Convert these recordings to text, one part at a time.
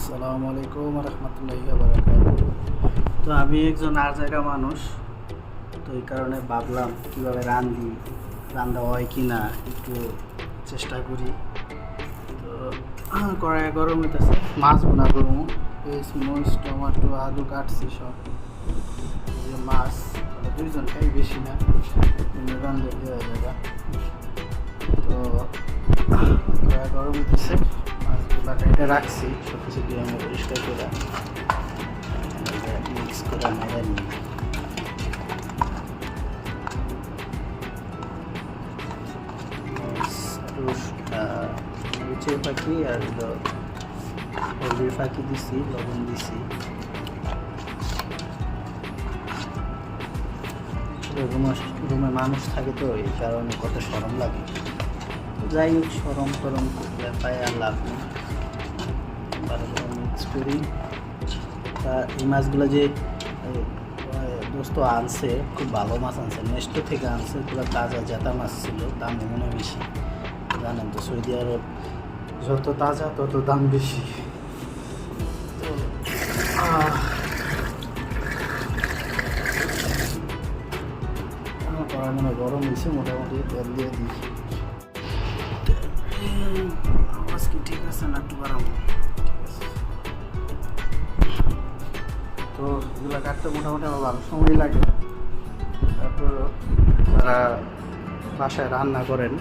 আসসালামু আলাইকুম রহমতুল্লাহি বারাকাতুহু। তো আমি একজন আর জায়গা মানুষ, তো এই কারণে ভাবলাম কীভাবে রান্না হয় কি না একটু চেষ্টা করি। তো কড়াই গরম হইতেছে, মাছ বোনা করবো। পেঁয়াজ মরিচ টমাটো আলু কাটছি সব। এই যে মাছ, দুইজন খাই, বেশি না, রান্না দেওয়া জায়গা। তো কড়াই গরম হইতেছে, মাছগুলা কেটে রাখছি, সব কিছু দিয়ে আমি পরিষ্কার করে মিক্স করে নেড়ে নিই। মরিচের ফাঁকি আর হলদির ফাঁকি দিছি, লবণ দিছি। রুমে মানুষ থাকে, তো এই কারণে কত সরম লাগে। যাই হোক, সরম টরম করলে পাই আর লাভ নেই। ভালো করে মিক্স করি। তা এই মাছগুলো যে দোস্ত আনছে, খুব ভালো মাছ আনছে, নেস্টো থেকে আনছে, পুরো তাজা জেতা মাছ ছিল, দাম মনে বেশি। জানেন তো, সৌদি আরব যত তাজা তত দাম বেশি। তো কড়াই মনে গরম হয়েছে, মোটামুটি তেল দিয়ে দিই। আওয়াজ কি ঠিক আছে না একটু বাড়াবো? তো এগুলো কাটতে মোটামুটি আমার ভালো সময় লাগে। তারপর যারা বাসায় রান্না করেন,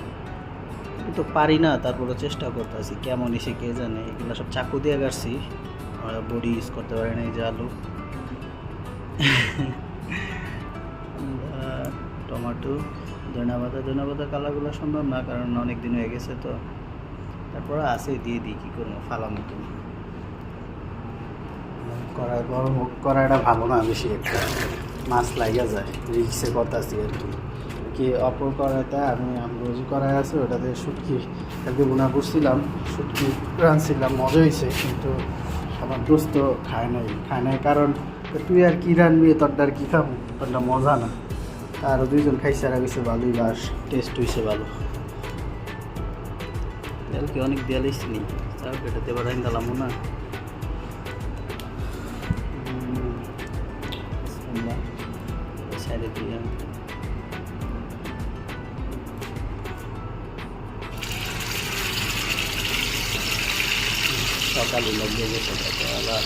কিন্তু পারি না, তারপরে চেষ্টা করতেছি, কেমন এসে কে জানে। এগুলো সব চাকু দিয়ে কাটছি, বডি ইউজ করতে পারি না। এই যে আলু, টমেটো, ধনেপাতা কালারগুলো সুন্দর না, কারণ অনেক দিন হয়ে গেছে। তো তারপরে আছে, দিয়ে দিই, কী করবো, ফালামো তুমি। কড়াই গরম হোক, কড়াইটা ভালো না বেশি, একটা মাছ লাগিয়া যায়, রিক্সে করতেছি আর কি। অপর কড়াইতে আমি রোজি কড়াই আছে, ওটাতে শুটকি কালকে বোনা করছিলাম, শুটকি রাঁধছিলাম, মজা হয়েছে। কিন্তু আমার দোস্ত খায় নাই, কারণ তুই আর কি রানবি, তোরটা আর কি খাবো, তোরটা মজা না। আরও দুইজন খাইছে, আর গেছে ভালোই, বাস টেস্ট হয়েছে ভালো। তেল কি অনেক দেওয়া লাগছি নি, তাও এটা দেবার আইন দিলাম না। সাইডে দিয়ে সকালে লাগিয়ে গেছে সকালবেলা।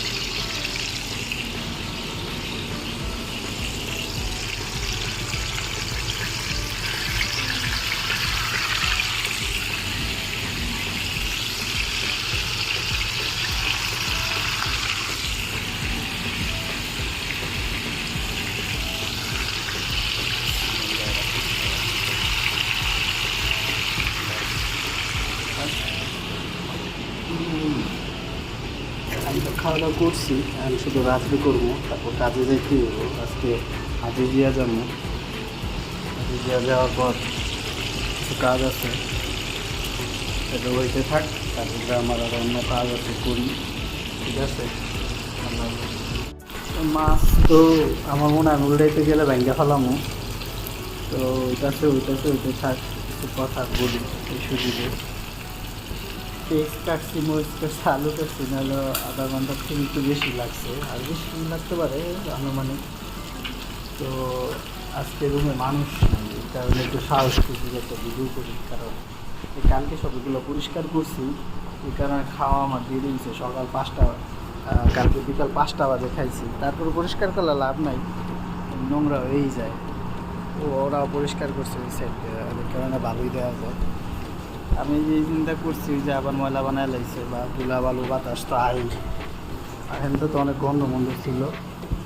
আমি তো খাওয়া দাওয়া করছি, আমি শুধু রাত্রে করবো, তারপর কাজে যাইতে হবো। আজকে হাজিজিয়া যাবো, হাজিজিয়া যাওয়ার পর কিছু কাজ আছে, সেটা হইতে থাক। তারপরে আমার আর অন্য কাজ আছে, করি। ঠিক আছে, মাছ তো আমার মনে হয় উল্টাইতে গেলে ব্যাঙ্গা ফেলামো। তো ওইটাতে থাক, কিছু কথা বলি এই সুযোগে। পেঁয়াজ কাটছি, মরিচ কাটছি, আলু কাটছি, নাহলে আধা ঘন্টা থেকে একটু বেশি লাগছে, আর বেশি লাগতে পারে আনুমানিক। তো আজকে রুমে মানুষ নেই, এই কারণে একটু সাহস করছি যে একটা ভিডিও করি, কারণ এই কালকে সবগুলো পরিষ্কার করছি। এই কারণে খাওয়া আমার দেরি হয়েছে, সকাল 5টা, কালকে বিকাল 5টা বাজে খাইছি। তারপরে পরিষ্কার করলে লাভ নাই, নোংরা হয়েই যায়। ওরাও পরিষ্কার করছে ওই সাইডে, এই কারণে ভালোই দেওয়া যায়। আমি যে চিন্তা করছি যে আবার ময়লা বানায় লাগছে, বা ধুলা বালু বাতাস তো এখন তো অনেক গন্ধ মন্ধ ছিল।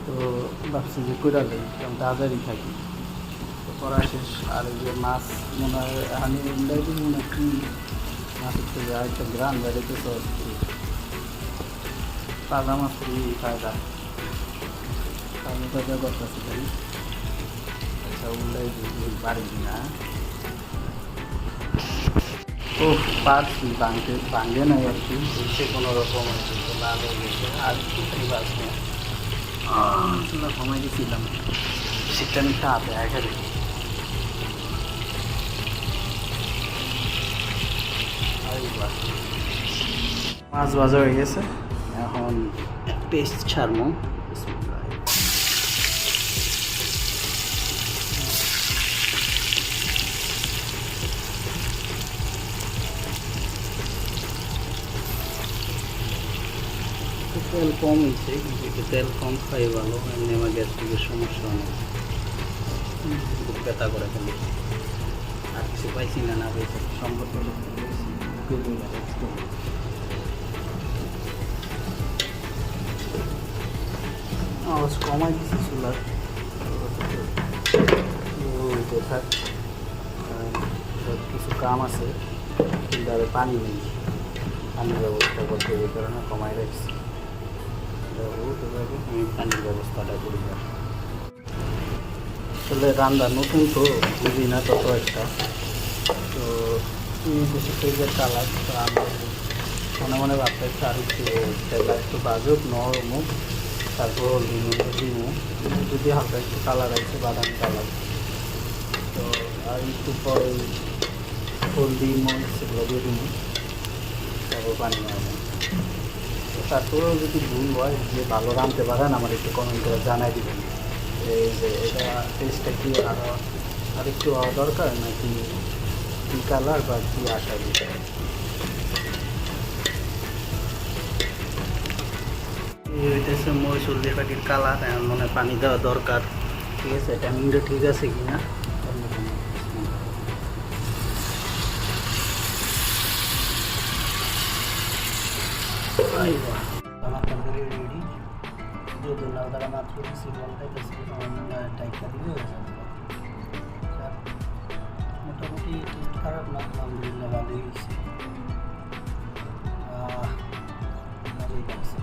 তো ভাবছি যে কইরা নেই, কারণ তাড়াতাড়ি থাকি। তো করা শেষ। আর এই যে মাছ মনে হয় আমি ইন্ডাইটি মনে হয় কি মাছের থেকে আরেকটা গ্রাম বেড়েছে, তো তাজা মাছ খুবই ফায়দা, তাজা তাজা করতেছি খালি। আচ্ছা, উল্লাই বাড়ি না, ও পারছি ভাঙে নাই আর কি, হচ্ছে কোনো রকম হচ্ছে, লাল হয়ে গেছে। আর কিছুই বাঁচবে না, ঘুমাই গেছিলাম, শীতটা মিঠা হাতে একা দেখি। মাছ ভাজা হয়ে গেছে, এখন এখন পেস্ট ছাড়মো। তেল কম হয়েছে, কিন্তু একটু তেল কম খাই ভালো, এমনি আমার গ্যাস্ট্রিকের সমস্যা অনেক, বুক ব্যথা করে ফেলে। আর কিছু পাইছি না, না পাইছি সম্পদ আওয়াজ কমাই দিছি চুলার থাক। কিছু কাম আছে, কিন্তু আর পানি নেই, পানির ব্যবস্থা করতে এই কারণে কমাই রাখছি। আমি পানির ব্যবস্থাটা করি। আসলে রান্না নতুন তো বুঝি না তত একটা, তো বেশি ফ্রিজের কালার তো আমি মনে মনে ভাবতেছি আর একটু বাজুক নরমুখ, তারপর দিমু যদি হালকা একটু কালার আছে বাদামি কালার, তো আর একটু পরে হলদি মরিচ সেগুলো দিয়ে দিমু, তারপর পানি নেবো। তো তারপরেও যদি ভুল হয়, যে ভালো রাঁধতে পারেন আমার একটু কমেন্ট করে জানাই দিবেন, এই যে এটা টেস্টটা কি আর একটু হওয়া দরকার নাকি কী কালার বা কী আশা বিষয়। হইতেছে মরিচুল্লি পাখির কালার, এমন মনে পানি দেওয়া দরকার। ঠিক আছে, টাইমিংটা ঠিক আছে কি না। আমার তরকারি রেডি, যদি লাউ দ্বারা মাত্র কিছু বলতে টাইপটা দিলে হয়ে যাবে। মোটামুটি টেস্ট খারাপ না, আলহামদুলিল্লাহ ভালোই হয়েছে। ভালোই লাগছে।